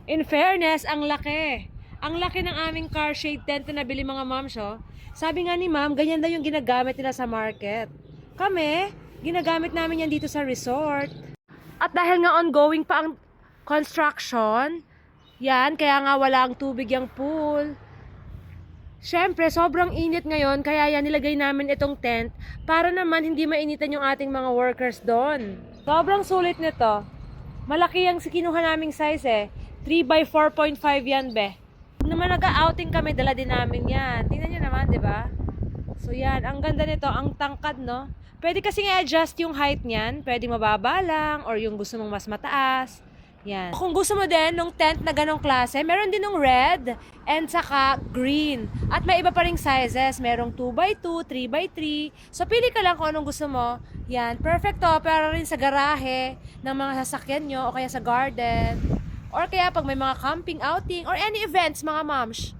In fairness, ang laki. Ang laki ng aming car shade tent na nabili mga moms, oh. Sabi nga ni ma'am, ganyan daw yung ginagamit nila sa market. Kami, ginagamit namin yan dito sa resort. At dahil nga ongoing pa ang construction, yan, kaya nga wala ang tubig yung pool. Siyempre, sobrang init ngayon, kaya yan nilagay namin itong tent para naman hindi mainitan yung ating mga workers doon. Sobrang sulit nito. Malaki ang kinuha naming size eh. 3 by 4.5 yan, be. Pag naman nag-outing kami, dala din namin yan. Tingnan nyo naman, di ba? So yan, ang ganda nito, ang tangkad, no? Pwede kasi i-adjust yung height niyan. Pwede mababa lang, or yung gusto mong mas mataas. Yan. Kung gusto mo din nung tent na ganong klase, meron din nung red and saka green. At may iba pa ring sizes. Merong 2x2, 3x3. So pili ka lang kung anong gusto mo. Yan. Perfect to, pero rin sa garahe ng mga sasakyan nyo o kaya sa garden. Or kaya pag may mga camping outing or any events mga moms.